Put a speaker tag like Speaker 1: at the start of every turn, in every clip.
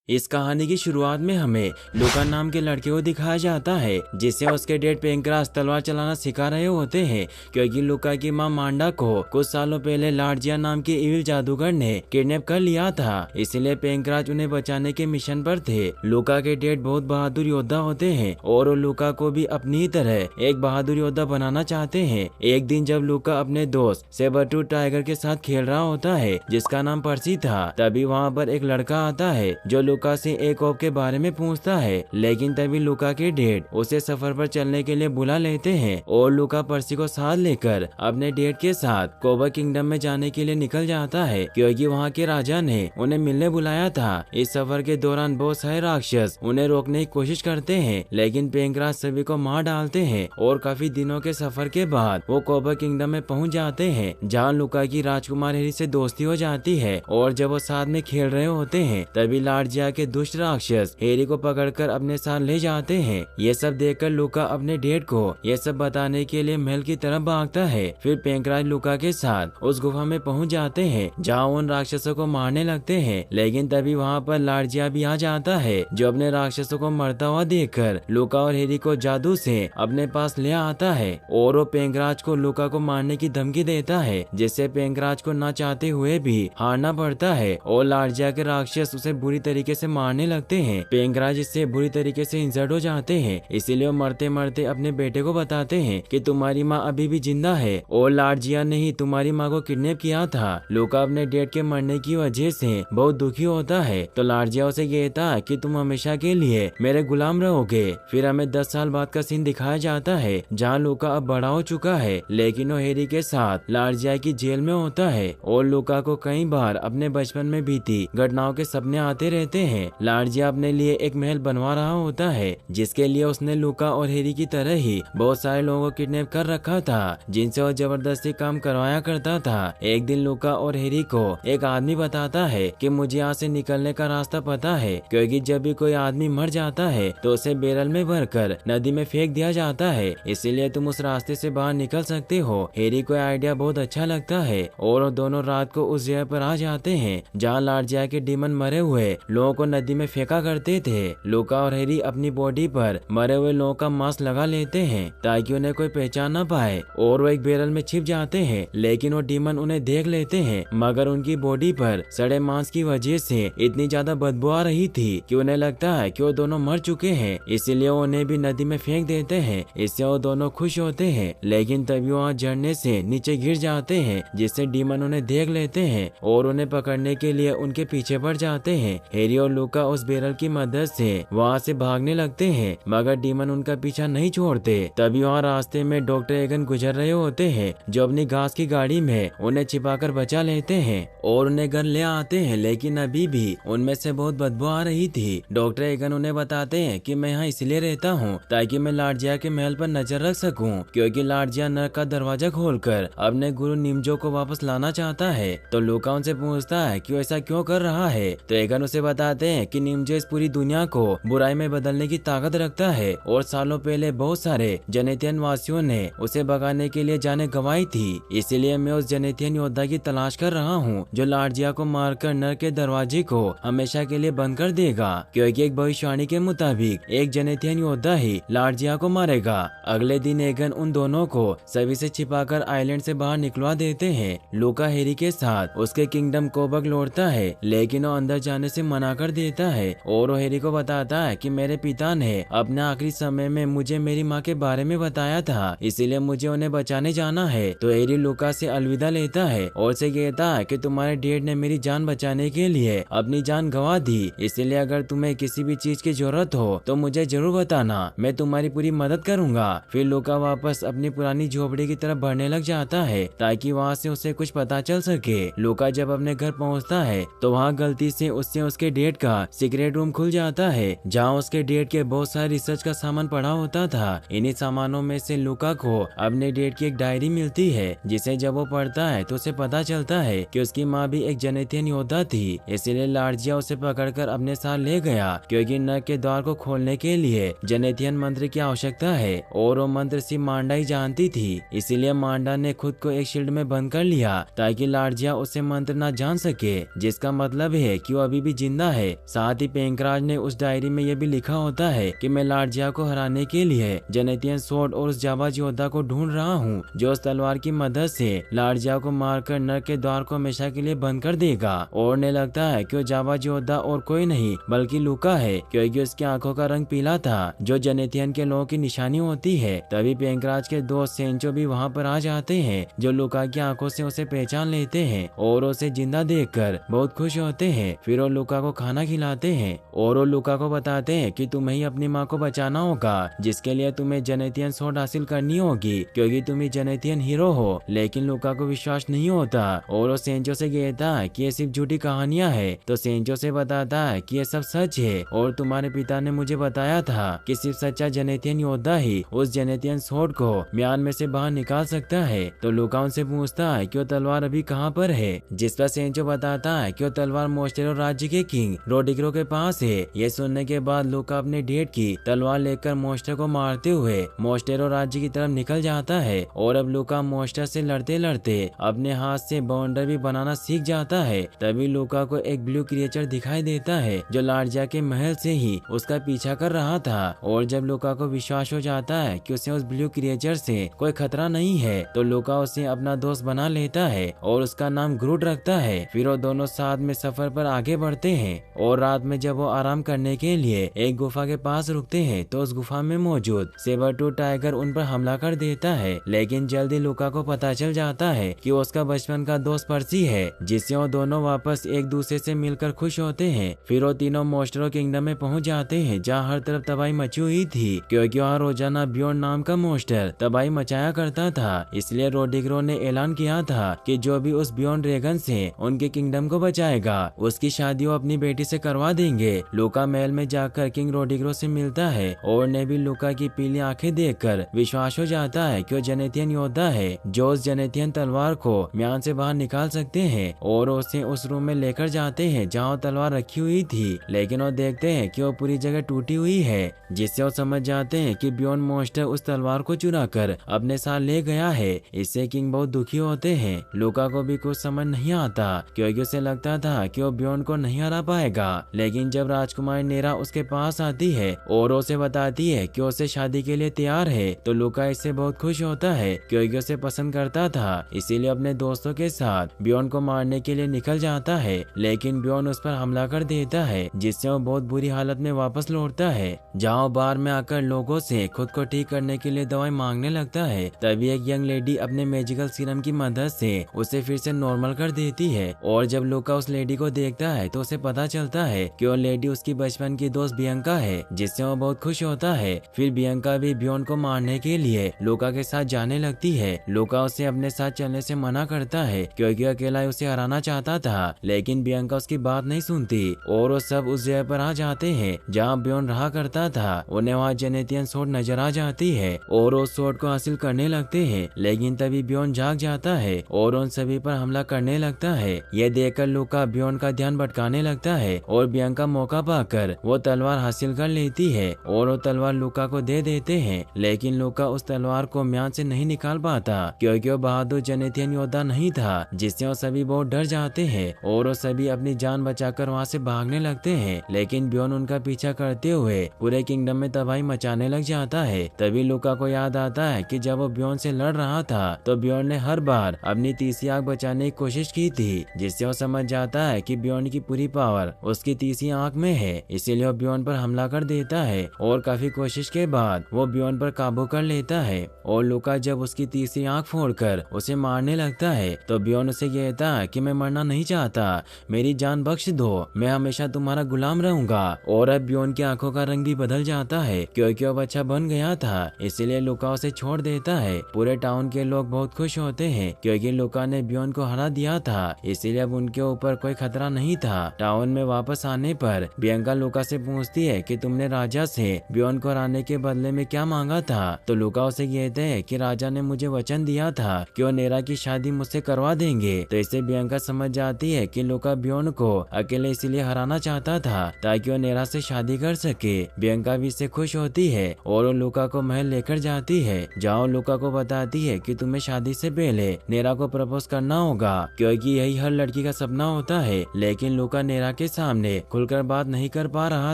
Speaker 1: इस कहानी की शुरुआत में हमें लूका नाम के लड़के को दिखाया जाता है जिसे उसके डैड पेंक्रास तलवार चलाना सिखा रहे होते हैं, क्योंकि लूका की मां मांडा को कुछ सालों पहले लार्जिया नाम के इविल जादूगर ने किडनैप कर लिया था। इसलिए पेंक्रास उन्हें बचाने के मिशन पर थे। लूका के डैड बहुत बहादुर योद्धा होते हैं और वो लूका को भी अपनी ही तरह एक बहादुर योद्धा बनाना चाहते हैं। एक दिन जब लूका अपने दोस्त सेबरटूथ टाइगर के साथ खेल रहा होता है जिसका नाम पर्सी था, तभी वहाँ पर एक लड़का आता है जो लूका से एक ऑफ के बारे में पूछता है। लेकिन तभी लूका के डैड उसे सफर पर चलने के लिए बुला लेते हैं और लूका पर्सी को साथ लेकर अपने डैड के साथ कोबा किंगडम में जाने के लिए निकल जाता है, क्योंकि वहाँ के राजा ने उन्हें मिलने बुलाया था। इस सफर के दौरान बहुत सारे राक्षस उन्हें रोकने की कोशिश करते हैं, लेकिन पेंक्रास सभी को मार डालते हैं और काफी दिनों के सफर के बाद वो कोबा किंगडम में पहुँच जाते हैं, जहाँ लूका की राजकुमार हेरी से दोस्ती हो जाती है। और जब वो साथ में खेल रहे होते हैं तभी लार्जिया के दुष्ट राक्षस हेरी को पकड़कर अपने साथ ले जाते हैं। ये सब देखकर लूका अपने डैड को ये सब बताने के लिए महल की तरफ भागता है। फिर पेंक्रास लूका के साथ उस गुफा में पहुंच जाते हैं जहां उन राक्षसों को मारने लगते हैं। लेकिन तभी वहां पर लार्जिया भी आ जाता है जो अपने राक्षसों को मरता हुआ देखकर लूका और हेरी को जादू से अपने पास ले आता है और वो पेंक्रास को लूका को मारने की धमकी देता है, जिससे पेंक्रास को ना चाहते हुए भी हारना पड़ता है और लार्जिया के राक्षस उसे बुरी तरीके से मारने लगते हैं। पेंक्रास इससे बुरी तरीके से इंजर्ड हो जाते हैं, इसीलिए वो मरते मरते अपने बेटे को बताते हैं कि तुम्हारी माँ अभी भी जिंदा है और लार्जिया ने ही तुम्हारी माँ को किडनैप किया था। लूका अपने डैड के मरने की वजह से बहुत दुखी होता है, तो लार्जिया उसे कहता है कि तुम हमेशा के लिए मेरे गुलाम रहोगे। फिर हमें 10 साल बाद का सीन दिखाया जाता है जहाँ लूका अब बड़ा हो चुका है, लेकिन वो हेरी के साथ लार्जिया की जेल में होता है और लूका को कई बार अपने बचपन में बीती घटनाओं के सपने आते रहते हैं। लार्जिया अपने लिए एक महल बनवा रहा होता है जिसके लिए उसने लूका और हेरी की तरह ही बहुत सारे लोगों को किडनैप कर रखा था, जिनसे वो जबरदस्ती काम करवाया करता था। एक दिन लूका और हेरी को एक आदमी बताता है कि मुझे यहाँ से निकलने का रास्ता पता है, क्योंकि जब भी कोई आदमी मर जाता है तो उसे बैरल में भरकर नदी में फेंक दिया जाता है, इसीलिए तुम उस रास्ते से बाहर निकल सकते हो। हेरी को आइडिया बहुत अच्छा लगता है और वो दोनों रात को उस जगह पर आ जाते हैं जहाँ लार्जिया के डीमन मरे हुए लोगों को नदी में फेंका करते थे। लूका और हेरी अपनी बॉडी पर मरे हुए लोगों का मांस लगा लेते हैं ताकि उन्हें कोई पहचान न पाए और वो एक बैरल में छिप जाते हैं, लेकिन वो डीमन उन्हें देख लेते हैं, मगर उनकी बॉडी पर सड़े मांस की वजह से इतनी ज्यादा बदबू आ रही थी कि उन्हें लगता है कि वो दोनों मर चुके हैं, इसीलिए वो उन्हें भी नदी में फेंक देते हैं। इससे वो दोनों खुश होते हैं, लेकिन तभी वहाँ झरने से नीचे गिर जाते हैं, जिससे डीमन उन्हें देख लेते हैं और उन्हें पकड़ने के लिए उनके पीछे पड़ जाते हैं। हेरी और लूका उस बैरल की मदद से वहाँ से भागने लगते हैं, मगर डीमन उनका पीछा नहीं छोड़ते। तभी वहाँ रास्ते में डॉक्टर एगन गुजर रहे होते हैं जो अपनी घास की गाड़ी में उन्हें छिपाकर बचा लेते हैं और उन्हें घर ले आते हैं, लेकिन अभी भी उनमें से बहुत बदबू आ रही थी। डॉक्टर एगन उन्हें बताते हैं कि मैं यहाँ इसलिए रहता हूँ ताकि मैं लार्जिया के महल पर नजर रख सकूं, क्योंकि लार्जिया नर्क का दरवाजा खोलकर अपने गुरु निम्जो को वापस लाना चाहता है। तो लूका उनसे पूछता है कि ऐसा क्यों कर रहा है, तो एगन उसे बताते हैं कि निम्जो इस पूरी दुनिया को बुराई में बदलने की ताकत रखता है और सालों पहले बहुत सारे जेनेथियन वासियों ने उसे भगाने के लिए जाने गंवाई थी, इसीलिए मैं उस जेनेथियन योद्धा की तलाश कर रहा हूँ जो लार्जिया को मारकर नर्क के दरवाजे को हमेशा के लिए बंद कर देगा, क्योंकि एक भविष्यवाणी के मुताबिक एक जेनेथियन योद्धा ही लार्जिया को मारेगा। अगले दिन एगन उन दोनों को सभी से छिपाकर आइलैंड से बाहर निकलवा देते हैं। लूका हेरी के साथ उसके किंगडम कोबक लौटता है, लेकिन वो अंदर जाने से मना कर देता है और वो हेरी को बताता है कि मेरे पिता ने अपने आखिरी समय में मुझे मेरी माँ के बारे में बताया था, इसीलिए मुझे उन्हें बचाने जाना है। तो हेरी लूका से अलविदा लेता है और उसे कहता है कि तुम्हारे डैड ने मेरी जान बचाने के लिए अपनी जान गंवा दी, इसलिए अगर तुम्हें किसी भी चीज की जरूरत हो तो मुझे जरूर बताना, मैं तुम्हारी पूरी मदद करूंगा। फिर लूका वापस अपनी पुरानी झोपड़ी की तरफ बढ़ने लग जाता है ताकि वहाँ से उसे कुछ पता चल सके। लूका जब अपने घर पहुँचता है तो वहाँ गलती से उससे उसके डैड का सीक्रेट रूम खुल जाता है जहाँ उसके डैड के बहुत सारे रिसर्च का सामान पड़ा होता था। इन्हीं सामानों में से लूका को अपने डैड की एक डायरी मिलती है, जिसे जब वो पढ़ता है तो उसे पता चलता है कि उसकी माँ भी एक जेनेथियन योद्धा थी, इसलिए लार्जिया उसे पकड़कर अपने साथ ले गया, क्योंकि नर्क के द्वार को खोलने के लिए जेनेथियन मंत्र की आवश्यकता है और वो मंत्र सिर्फ मांडा ही जानती थी, इसीलिए मांडा ने खुद को एक शील्ड में बंद कर लिया ताकि लार्जिया उसे मंत्र न जान सके, जिसका मतलब है कि वो अभी भी जिंदा है। साथ ही पेंकराज ने उस डायरी में यह भी लिखा होता है कि मैं लार्जिया को हराने के लिए जेनेथियन स्वॉर्ड और उस जाबाज योद्धा को ढूंढ रहा हूँ जो उस तलवार की मदद से लार्जिया को मारकर नर्क के द्वार को हमेशा के लिए बंद कर देगा। और ने लगता है कि वो जाबाज योद्धा और कोई नहीं बल्कि लूका है, क्योंकि उसकी आंखों का रंग पीला था जो जेनेथियन के लोगों की निशानी होती है। तभी पेंकराज के दोस्त सेंचो भी वहाँ पर आ जाते हैं जो लूका की आंखों से उसे पहचान लेते हैं और उसे जिंदा देखकर बहुत खुश होते हैं। फिर वो लूका को खाना खिलाते हैं और वो लूका को बताते हैं कि तुम्हें ही अपनी माँ को बचाना होगा, जिसके लिए तुम्हें जेनेथियन स्वॉर्ड हासिल करनी होगी क्योंकि तुम ही जेनेथियन हीरो हो। लेकिन लूका को विश्वास नहीं होता और वो सेंचो से कहता है कि ये सिर्फ झूठी कहानियां है। तो सेंचो से बताता है कि ये सब सच है और तुम्हारे पिता ने मुझे बताया था कि सिर्फ सच्चा जेनेथियन योद्धा ही उस जेनेथियन स्वॉर्ड को म्यान में से बाहर निकाल सकता है। तो लूका उनसे पूछता है कि वो तलवार अभी कहाँ पर है, जिस पर सेंचो बताता है कि वो तलवार मोस्टेरो राज्य के किंग रोडिग्रो के पास है। ये सुनने के बाद लूका अपने डेड की तलवार लेकर मोस्टर को मारते हुए मोस्टेरो राज्य की तरफ निकल जाता है। और अब लूका मोस्टर से लड़ते लड़ते अपने हाथ से बाउंडर भी बनाना सीख जाता है। तभी लूका को एक ब्लू क्रिएचर दिखाई देता है जो लार्जिया के महल से ही उसका पीछा कर रहा था। और जब लूका को विश्वास हो जाता है कि उसे उस ब्लू क्रिएचर से कोई खतरा नहीं है तो लूका उसे अपना दोस्त बना लेता है और उसका नाम ग्रूट रखता है। फिर वो दोनों साथ में सफर पर आगे बढ़ते हैं और रात में जब वो आराम करने के लिए एक गुफा के पास रुकते हैं तो उस गुफा में मौजूद सेबर-टूथ टाइगर उन पर हमला कर देता है। लेकिन जल्दी लूका को पता चल जाता है कि वो उसका बचपन का दोस्त पर्सी है, जिससे वो दोनों वापस एक दूसरे से मिलकर खुश होते हैं। फिर वो तीनों मोस्टेरो किंगडम में पहुंच जाते हैं जहाँ हर तरफ तबाही मची हुई थी, क्योंकि वहाँ रोजाना बियॉन्ड नाम का मोस्टर तबाही मचाया करता था। इसलिए रोडिग्रो ने ऐलान किया था कि जो भी उस बियॉन्ड ड्रैगन से उनके किंगडम को बचाएगा उसकी शादी वो अपनी बेटी से करवा देंगे। लूका महल में जाकर किंग रोडिग्रो से मिलता है और ने भी लूका की पीली आंखें देखकर विश्वास हो जाता है कि वो जेनेथियन योद्धा है जो उस जेनेथियन तलवार को म्यान से बाहर निकाल सकते हैं। और उसे उस रूम में लेकर जाते हैं जहाँ तलवार रखी हुई थी, लेकिन वो देखते हैं कि वो पूरी जगह टूटी हुई है, जिससे वो समझ जाते हैं कि बियॉन्ड मोस्टर उस तलवार को चुरा कर अपने साथ ले गया है। इससे किंग बहुत दुखी होते हैं। लूका को भी कुछ समझ नहीं आता क्योंकि उसे लगता था कि वो बियॉन्ड को नहीं हरा पाएगा। लेकिन जब राजकुमारी नेरा उसके पास आती है और उसे बताती है कि उसे शादी के लिए तैयार है तो लूका इससे बहुत खुश होता है क्योंकि उसे पसंद करता था। इसीलिए अपने दोस्तों के साथ बियॉन्ड को मारने के लिए निकल जाता है, लेकिन बियॉन्ड उस पर हमला कर देता है जिससे वो बहुत बुरी हालत में वापस लौटता है, जहाँ बार में आकर लोगों से खुद को ठीक करने के लिए दवाई मांगने लगता है। तभी एक यंग लेडी अपने मैजिकल सीरम की मदद से उसे फिर से नॉर्मल कर देती है। और जब लूका उस लेडी को देखता है तो उसे पता चलता है कि वो लेडी उसकी बचपन की दोस्त बियंका है, जिससे वो बहुत खुश होता है। फिर बियंका भी बियॉन्ड को मारने के लिए लूका के साथ जाने लगती है। लूका उसे अपने साथ चलने से मना करता है क्योंकि अकेला उसे हराना चाहता था, लेकिन बियंका उसकी बात नहीं सुनती और वो सब उस जगह पर आ जाते हैं जहाँ बियॉन्ड रहा करता था। उन्हें वहाँ जेनेथियन स्वॉर्ड नजर आ जाती है और उस स्वॉर्ड को हासिल करने लगते हैं, लेकिन तभी बियॉन्ड जाग जाता है और उन सभी पर हमला करने लगता है। ये देखकर लूका बियॉन्ड का ध्यान भटकाने लगता है और बियंका मौका पाकर वो तलवार हासिल कर लेती है और वो तलवार लूका को दे देते हैं। लेकिन लूका उस तलवार को म्यान से नहीं निकाल पाता क्योंकि वो बहादुर जेनेथियन योद्धा नहीं था, जिससे वो सभी बहुत डर जाते हैं और वो सभी अपनी जान बचाकर वहाँ से भागने लगते हैं। लेकिन बियॉन्ड उनका पीछा करते हुए पूरे किंगडम में तबाही मचाने लग जाता है। तभी लूका को याद आता है कि जब वो बियॉन्ड से लड़ रहा था तो बियॉन्ड ने हर बार अपनी तीसरी आंख बचाने की कोशिश की थी, जिससे वो समझ जाता है कि बियॉन्ड की पूरी पावर उसकी तीसरी आंख में है। इसीलिए वो बियॉन्ड पर हमला कर देता है और काफी कोशिश के बाद वो बियॉन्ड पर काबू कर लेता है। और लूका जब उसकी तीसरी आंख फोड़कर उसे मारने लगता है तो बियॉन्ड उसे कहता है कि मैं मरना नहीं चाहता, मेरी जान बख्श दो, मैं हमेशा तुम्हारा गुलाम रहूंगा। और अब बियॉन्ड की आंखों का रंग भी बदल जाता है क्योंकि वो बच्चा बन गया था, इसलिए लूका उसे छोड़ देता है। पूरे टाउन के लोग बहुत खुश होते हैं क्योंकि लूका ने बियॉन्ड को हरा दिया था, इसलिए अब उनके ऊपर कोई खतरा नहीं था। टाउन में वापस आने पर बियंका लूका से पूछती है कि तुमने राजा से बियॉन्ड को हराने के बदले में क्या मांगा था। तो लूका उसे कहते हैं कि राजा ने मुझे वचन दिया था कि वो नेरा की शादी मुझसे करवा देंगे। तो इससे बियंका समझ जाती है कि लूका बियॉन्ड को अकेले इसीलिए हराना चाहता था ताकि वो नेरा से शादी कर सके। बियंका भी इससे खुश होती है और वो लूका को महल लेकर जाती है, जहाँ लूका को बताती है कि तुम्हें शादी से पहले नेरा को प्रपोज करना होगा क्योंकि यही हर लड़की का सपना होता है। लेकिन लूका नेरा के के सामने खुलकर बात नहीं कर पा रहा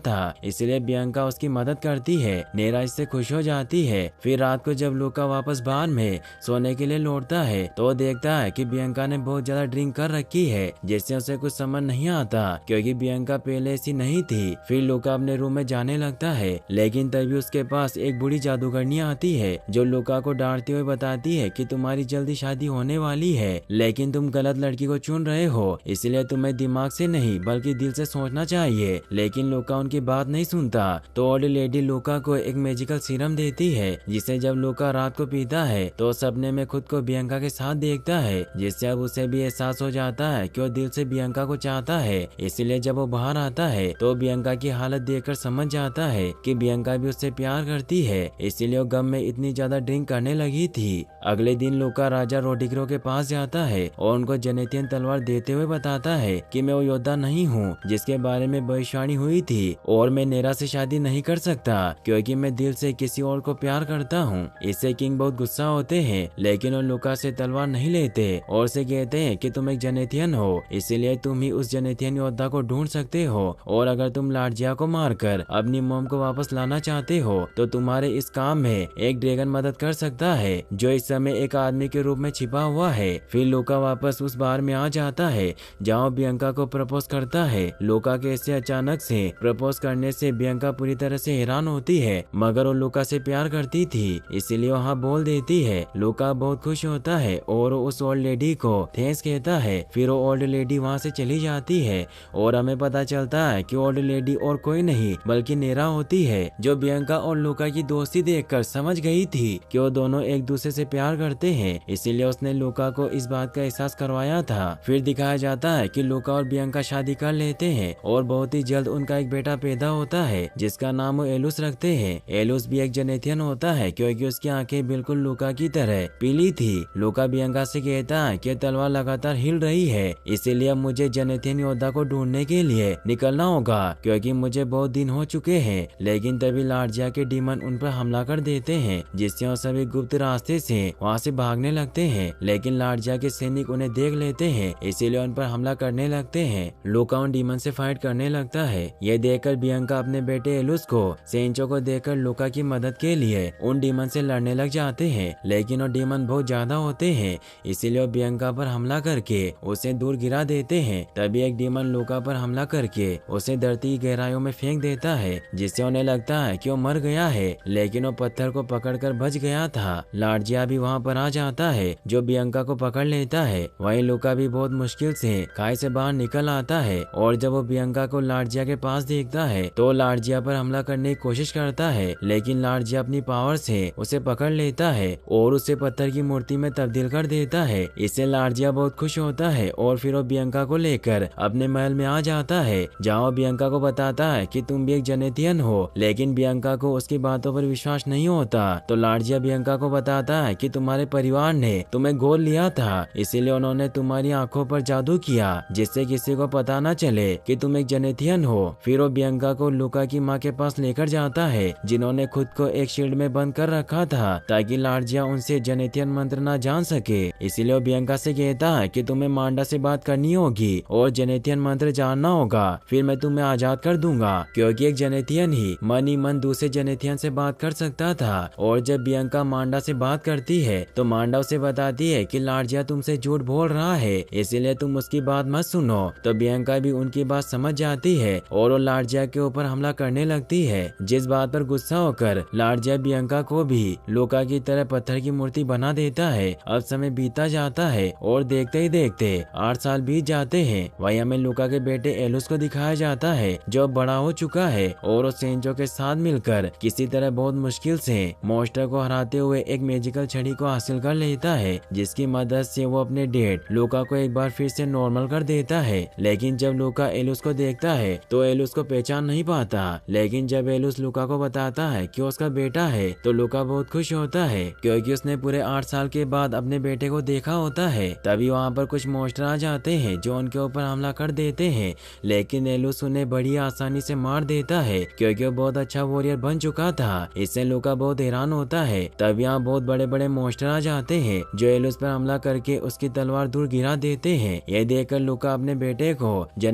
Speaker 1: था, इसलिए बियांका उसकी मदद करती है। नेरा इससे खुश हो जाती है। फिर रात को जब लूका वापस बार में सोने के लिए लौटता है तो देखता है कि बियांका ने बहुत ज्यादा ड्रिंक कर रखी है, जिससे उसे कुछ समझ नहीं आता क्योंकि बियांका पहले ऐसी नहीं थी। फिर लूका अपने रूम में जाने लगता है, लेकिन तभी उसके पास एक बूढ़ी जादूगरनी आती है जो लूका को डांटते हुए बताती है कि तुम्हारी जल्दी शादी होने वाली है, लेकिन तुम गलत लड़की को चुन रहे हो, इसलिए तुम्हें दिमाग से नहीं बल्कि दिल से सोचना चाहिए। लेकिन लूका उनकी बात नहीं सुनता तो ओल्ड लेडी लूका को एक मैजिकल सीरम देती है, जिसे जब लूका रात को पीता है तो सपने में खुद को बियांका के साथ देखता है, जिससे अब उसे भी एहसास हो जाता है कि वो दिल से बियांका को चाहता है। इसलिए जब वो बाहर आता है तो बियांका की हालत देखकर समझ जाता है कि बियांका भी उससे प्यार करती है, इसीलिए वो गम में इतनी ज्यादा ड्रिंक करने लगी थी। अगले दिन लूका राजा रोडिग्रो के पास जाता है और उनको जेनेथियन तलवार देते हुए बताता है कि मैं वो योद्धा नहीं हूँ जिसके बारे में भविष्यवाणी हुई थी, और मैं नेरा से शादी नहीं कर सकता क्योंकि मैं दिल से किसी और को प्यार करता हूँ। इससे किंग बहुत गुस्सा होते हैं, लेकिन वो लूका से तलवार नहीं लेते और से कहते हैं कि तुम एक जेनेथियन हो, इसीलिए तुम ही उस जेनेथियन योद्धा को ढूंढ सकते हो, और अगर तुम लार्जिया को मारकर अपनी मोम को वापस लाना चाहते हो तो तुम्हारे इस काम में एक ड्रैगन मदद कर सकता है जो इस समय एक आदमी के रूप में छिपा हुआ है। फिर लूका वापस उस बार में आ जाता है जहाँ बियांका को प्रपोज करता है। लूका के ऐसे अचानक से प्रपोज करने से बियांका पूरी तरह से हैरान होती है, मगर वो लूका से प्यार करती थी इसीलिए वहाँ बोल देती है। लूका बहुत खुश होता है और उस ओल्ड लेडी को थैंक्स कहता है। फिर वो ओल्ड लेडी वहाँ से चली जाती है और हमें पता चलता है कि ओल्ड लेडी और कोई नहीं बल्कि नेरा होती है, जो बियांका और लूका की दोस्ती देखकर समझ गई थी कि वो दोनों एक दूसरे से प्यार करते हैं, इसीलिए उसने लूका को इस बात का एहसास करवाया था। फिर दिखाया जाता है कि लूका और बियांका शादी कर लेते हैं और बहुत ही जल्द उनका एक बेटा पैदा होता है जिसका नाम वो एलुस रखते हैं। एलुस भी एक जेनेथियन होता है क्योंकि उसकी आंखें बिल्कुल लूका की तरह पीली थी। लूका बियांका से कहता है कि तलवार लगातार हिल रही है, इसीलिए अब मुझे जेनेथियन योद्धा को ढूंढने के लिए निकलना होगा क्योंकि मुझे बहुत दिन हो चुके हैं। लेकिन तभी लार्जिया के डीमन उन पर हमला कर देते हैं, जिससे वो सभी गुप्त रास्ते से वहाँ से भागने लगते हैं, लेकिन लार्जिया के सैनिक उन्हें देख लेते हैं इसीलिए उन पर हमला करने लगते हैं। लूका उन डीमन से फाइट करने लगता है। ये देखकर बियांका अपने बेटे एलुस को सेंचो को देखकर लूका की मदद के लिए उन डीमन से लड़ने लग जाते हैं, लेकिन वो डीमन बहुत ज्यादा होते हैं इसीलिए वो बियांका पर हमला करके उसे दूर गिरा देते हैं। तभी एक डीमन लूका पर हमला करके उसे धरती की गहराइयों में फेंक देता है, जिससे उन्हें लगता है कि वो मर गया है, लेकिन वो पत्थर को पकड़कर बच गया था। लार्जिया भी वहाँ पर आ जाता है जो बियांका को पकड़ लेता है। वहीं लूका भी बहुत मुश्किल से खाई से बाहर निकल आता है और जब वो बियांका को लार्जिया के पास देखता है तो लार्जिया पर हमला करने की कोशिश करता है, लेकिन लार्जिया अपनी पावर से उसे पकड़ लेता है और उसे पत्थर की मूर्ति में तब्दील कर देता है। इससे लार्जिया बहुत खुश होता है और फिर वो बियांका को लेकर अपने महल में आ जाता है, जहाँ वो बियांका को बताता है कि तुम भी एक जेनेथियन हो, लेकिन बियांका को उसकी बातों पर विश्वास नहीं होता। तो लार्जिया बियांका को बताता है कि तुम्हारे परिवार ने तुम्हें गोद लिया था, इसीलिए उन्होंने तुम्हारी आंखों पर जादू किया जिससे किसी को पता न चले कि तुम एक जेनेथियन हो। फिर वो बियांका को लूका की माँ के पास लेकर जाता है, जिन्होंने खुद को एक शील्ड में बंद कर रखा था ताकि लार्जिया उनसे जेनेथियन मंत्र न जान सके। इसीलिए वो बियांका से कहता है कि तुम्हें मांडा से बात करनी होगी और जेनेथियन मंत्र जानना होगा, फिर मैं तुम्हें आजाद कर दूंगा, क्योंकि एक जेनेथियन ही मन ही मन दूसरे जेनेथियन से बात कर सकता था। और जब बियांका मांडा से बात करती है तो मांडा उसे बताती है कि लार्जिया तुमसे झूठ बोल रहा है, इसीलिए तुम उसकी बात मत सुनो। तो बियांका भी उनकी बात समझ जाती है और वो लार्जिया के ऊपर हमला करने लगती है, जिस बात पर गुस्सा होकर लार्जिया बियांका को भी लूका की तरह पत्थर की मूर्ति बना देता है। अब समय बीता जाता है और देखते ही देखते 8 साल बीत जाते हैं। वहीं हमें लूका के बेटे एलुस को दिखाया जाता है जो बड़ा हो चुका है और उस सेंचो के साथ मिलकर किसी तरह बहुत मुश्किल से मॉन्स्टर को हराते हुए एक मैजिकल छड़ी को हासिल कर लेता है, जिसकी मदद से वो अपने डेड लूका को एक बार फिर से नॉर्मल कर देता है। लेकिन जब लूका एलुस को देखता है तो एलुस को पहचान नहीं पाता, लेकिन जब एलुस लूका को बताता है कि उसका बेटा है तो लूका बहुत खुश होता है क्योंकि उसने पूरे 8 साल के बाद अपने बेटे को देखा होता है। तभी वहाँ पर कुछ मॉन्स्टर आ जाते हैं जो उनके ऊपर हमला कर देते हैं, लेकिन एलुस उन्हें बड़ी आसानी से मार देता है क्योंकि वो बहुत अच्छा वॉरियर बन चुका था। इससे लूका बहुत हैरान होता है। तब यहाँ बहुत बड़े बड़े मॉन्स्टर आ जाते हैं जो एलुस पर हमला करके उसकी तलवार दूर गिरा देते हैं। ये देखकर लूका अपने बेटे को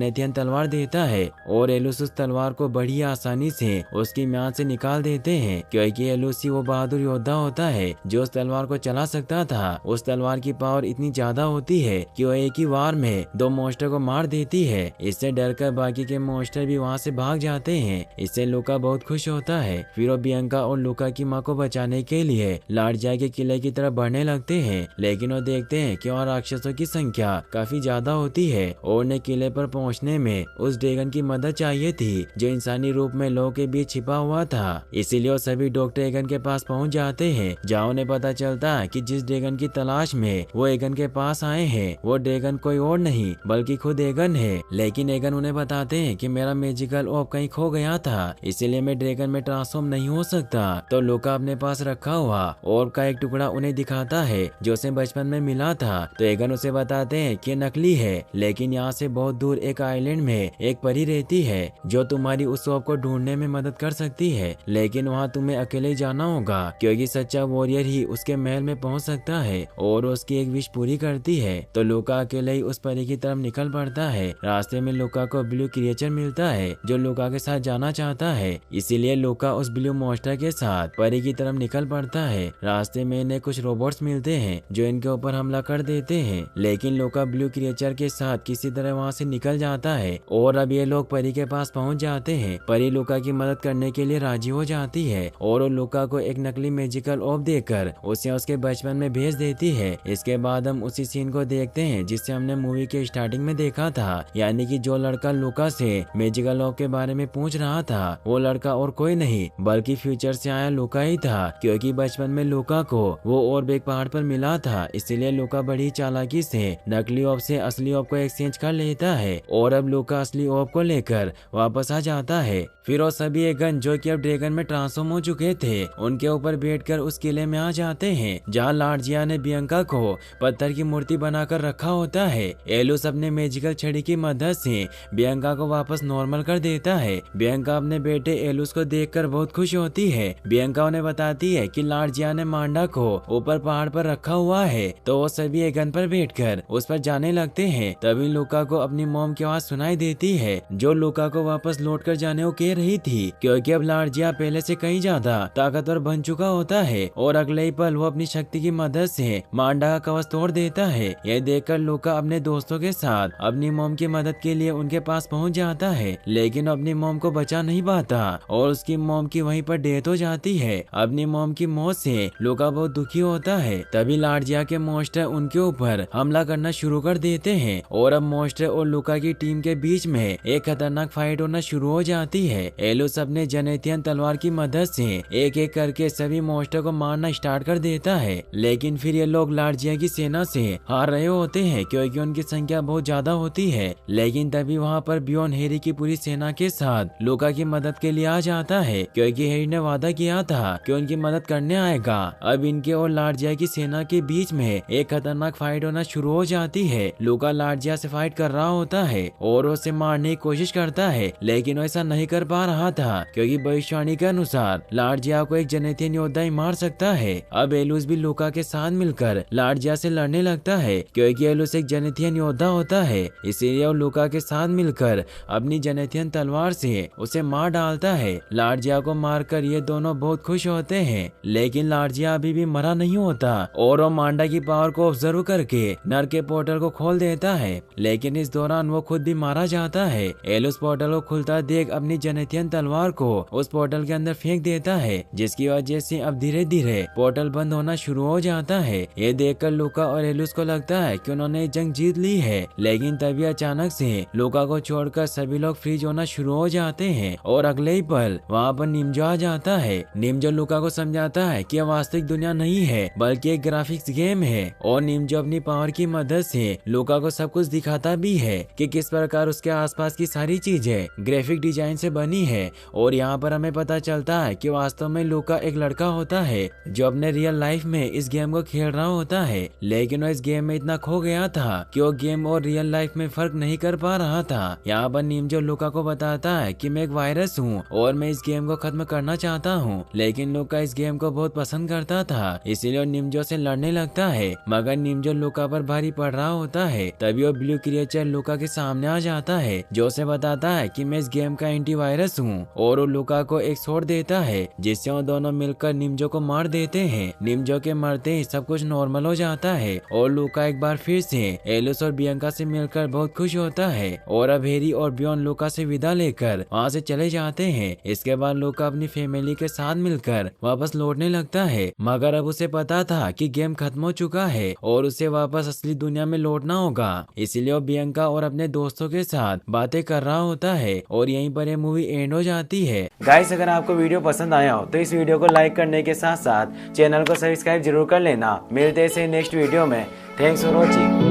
Speaker 1: जेनेथियन तलवार देता है और एलुस उस तलवार को बड़ी आसानी से उसकी म्याद से निकाल देते हैं, क्योंकि एलुस ही वो बहादुर योद्धा होता है जो उस तलवार को चला सकता था। उस तलवार की पावर इतनी ज्यादा होती है कि वो एक ही वार में 2 मॉन्स्टर को मार देती है। इससे डरकर बाकी के मॉन्स्टर भी वहाँ से भाग जाते हैं। इससे लूका बहुत खुश होता है। फिर वो बियंका और लूका की माँ को बचाने के लिए लार्जिया के किले की तरफ बढ़ने लगते हैं, लेकिन वो देखते हैं कि वहाँ राक्षसों की संख्या काफी ज्यादा होती है और उन्हें किले पर पहुँचने में उस ड्रैगन की मदद चाहिए थी जो इंसानी रूप में लोगों के बीच छिपा हुआ था। इसीलिए वो सभी डॉक्टर एगन के पास पहुँच जाते हैं, जहाँ उन्हें पता चलता है कि जिस ड्रैगन की तलाश में वो एगन के पास आए हैं वो ड्रैगन कोई और नहीं बल्कि खुद एगन है। लेकिन एगन उन्हें बताते हैं कि मेरा मैजिकल ऑर्ब कहीं खो गया था, इसीलिए मैं ड्रैगन में ट्रांसफॉर्म नहीं हो सकता। तो लूका अपने पास रखा हुआ ऑर्ब का एक टुकड़ा उन्हें दिखाता है जो उसे बचपन में मिला था। तो एगन उसे बताते हैं कि नकली है, लेकिन यहाँ से बहुत दूर एक आइलैंड में एक परी रहती है जो तुम्हारी उस ऑर्ब को ढूंढने में मदद कर सकती है, लेकिन वहाँ तुम्हें अकेले जाना होगा क्योंकि सच्चा वॉरियर ही उसके महल में पहुँच सकता है और उसकी एक विश पूरी करती है। तो लूका अकेले ही उस परी की तरफ निकल पड़ता है। रास्ते में लूका को ब्लू क्रिएचर मिलता है जो लूका के साथ जाना चाहता है, इसीलिए लूका उस ब्लू मॉन्स्टर के साथ परी की तरफ निकल पड़ता है। रास्ते में इन्हें कुछ रोबोट्स मिलते हैं जो इनके ऊपर हमला कर देते हैं, लेकिन लूका ब्लू क्रिएचर के साथ किसी तरह वहाँ से निकल जाता है और अब ये लोग परी के पास पहुँच जाते हैं। परी लूका की मदद करने के लिए राजी हो जाती है और वो लूका को एक नकली मैजिकल ऑर्ब देकर उसे उसके बचपन में भेज देती है। इसके बाद हम उसी सीन को देखते हैं जिससे हमने मूवी के स्टार्टिंग में देखा था, यानी कि जो लड़का लूका से मैजिकल ऑर्ब के बारे में पूछ रहा था वो लड़का और कोई नहीं बल्कि फ्यूचर से आया लूका ही था, क्योंकि बचपन में लूका को वो ऑर्ब एक पहाड़ पर मिला था। इसलिए लूका बड़ी चालाकी से नकली ऑर्ब से असली ऑर्ब को एक्सचेंज कर लेता है और अब लूका असली ऑर्ब को लेकर वापस आ जाता है। फिर वो सभी एगन जो कि अब ड्रैगन में ट्रांसफॉर्म हो चुके थे उनके ऊपर बैठकर उस किले में आ जाते हैं जहाँ लार्जिया ने बियंका को पत्थर की मूर्ति बनाकर रखा होता है। एलुस अपने मैजिकल छड़ी की मदद से बियंका को वापस नॉर्मल कर देता है। बियंका अपने बेटे एलुस को देखकर बहुत खुश होती है। बियंका उन्हें बताती है कि लार्जिया ने मांडा को ऊपर पहाड़ पर रखा हुआ है, तो वो सभी एगन पर बैठकर उस पर जाने लगते हैं। तभी लूका को अपनी मॉम की आवाज सुनाई देती है जो लूका को वापस लौट कर जाने को कह रही थी, क्योंकि अब लार्जिया पहले से कहीं ज्यादा ताकतवर बन चुका होता है और अगले ही पल वो अपनी शक्ति की मदद से मांडा का कवच तोड़ देता है। यह देखकर लूका अपने दोस्तों के साथ अपनी मॉम की मदद के लिए उनके पास पहुंच जाता है, लेकिन अपनी मॉम को बचा नहीं पाता और उसकी मॉम की वहीं पर डेथ हो जाती है। अपनी मॉम की मौत से लूका बहुत दुखी होता है। तभी लार्जिया के मॉन्स्टर उनके ऊपर हमला करना शुरू कर देते हैं और अब मॉन्स्टर और लूका की टीम के बीच में एक खतरनाक फाइट होना शुरू हो जाती है। एलुस अपने जेनेथियन तलवार की मदद से एक एक करके सभी मॉन्स्टर को मारना स्टार्ट कर देता है, लेकिन फिर ये लोग लार्जिया की सेना से हार रहे होते हैं क्योंकि उनकी संख्या बहुत ज्यादा होती है। लेकिन तभी वहाँ पर बियॉन हेरी की पूरी सेना के साथ लूका की मदद के लिए आ जाता है, क्योंकि हेरी ने वादा किया था कि उनकी मदद करने आएगा। अब इनके और लार्जिया की सेना के बीच में एक खतरनाक फाइट होना शुरू हो जाती है। लूका लार्जिया से फाइट कर रहा होता है और उसे मारने की कोशिश करता है, लेकिन वो ऐसा नहीं कर पा रहा था क्योंकि भविष्यवाणी के अनुसार लार्जिया को एक जेनेथियन योद्धा ही मार सकता है। अब एलुस भी लूका के साथ मिलकर लार्जिया से लड़ने लगता है, क्योंकि एलुस एक जेनेथियन योद्धा होता है, इसीलिए वो लूका के साथ मिलकर अपनी जेनेथियन तलवार से उसे मार डालता है। लार्जिया को मारकर ये दोनों बहुत खुश होते हैं, लेकिन लार्जिया अभी भी मरा नहीं होता और वो मांडा की पावर को ऑब्जर्व करके नर के पोर्टल को खोल देता है, लेकिन इस दौरान वो खुद भी मारा जाता है। एलुस पोर्टल को खुलता देख अपनी जेनेथियन तलवार को उस पोर्टल के अंदर फेंक देता है, जिसकी वजह से अब धीरे धीरे पोर्टल बंद होना शुरू हो जाता है। ये देखकर लूका और एलुस को लगता है कि उन्होंने जंग जीत ली है, लेकिन तभी अचानक से लूका को छोड़कर सभी लोग फ्रीज होना शुरू हो जाते हैं और अगले ही पल वहाँ पर निम्जो आ जाता है। निम्जो लूका को समझाता है कि यह वास्तविक दुनिया नहीं है बल्कि एक ग्राफिक्स गेम है, और निम्जो अपनी पावर की मदद से लूका को सब कुछ दिखाता भी है कि किस प्रकार उसके आसपास की सारी चीजें ग्राफिक डिजाइन से बनी है। और यहाँ पर हमें पता चलता है कि वास्तव में लूका एक लड़का होता है जो अपने रियल लाइफ में इस गेम को खेल रहा होता है, लेकिन वो इस गेम में इतना खो गया था कि वो गेम और रियल लाइफ में फर्क नहीं कर पा रहा था। यहाँ पर निम्जो लूका को बताता है कि मैं एक वायरस हूँ और मैं इस गेम को खत्म करना चाहता हूँ, लेकिन लूका इस गेम को बहुत पसंद करता था, इसीलिए निम्जो से लड़ने लगता है, मगर निम्जो लूका पर भारी पड़ रहा होता है। तभी वो ब्लू क्रिएचर लूका के सामने सामने आ जाता है जो उसे बताता है कि मैं इस गेम का एंटीवायरस हूँ, और वो लूका को एक शॉट देता है जिससे वो दोनों मिलकर निंजो को मार देते हैं। निंजो के मरते ही सब कुछ नॉर्मल हो जाता है और लूका एक बार फिर से एलिस और बियंका से मिलकर बहुत खुश होता है, और अब हैरी और बियॉन लूका से विदा लेकर वहाँ से चले जाते हैं। इसके बाद लूका अपनी फैमिली के साथ मिलकर वापस लौटने लगता है, मगर अब उसे पता था कि गेम खत्म हो चुका है और उसे वापस असली दुनिया में लौटना होगा। इसीलिए वो बियंका और अपने दोस्तों के साथ बातें कर रहा होता है और यहीं पर ये मूवी एंड हो जाती है। गाइस, अगर आपको वीडियो पसंद आया हो तो इस वीडियो को लाइक करने के साथ साथ चैनल को सब्सक्राइब जरूर कर लेना। मिलते हैं नेक्स्ट वीडियो में। Thanks for watching.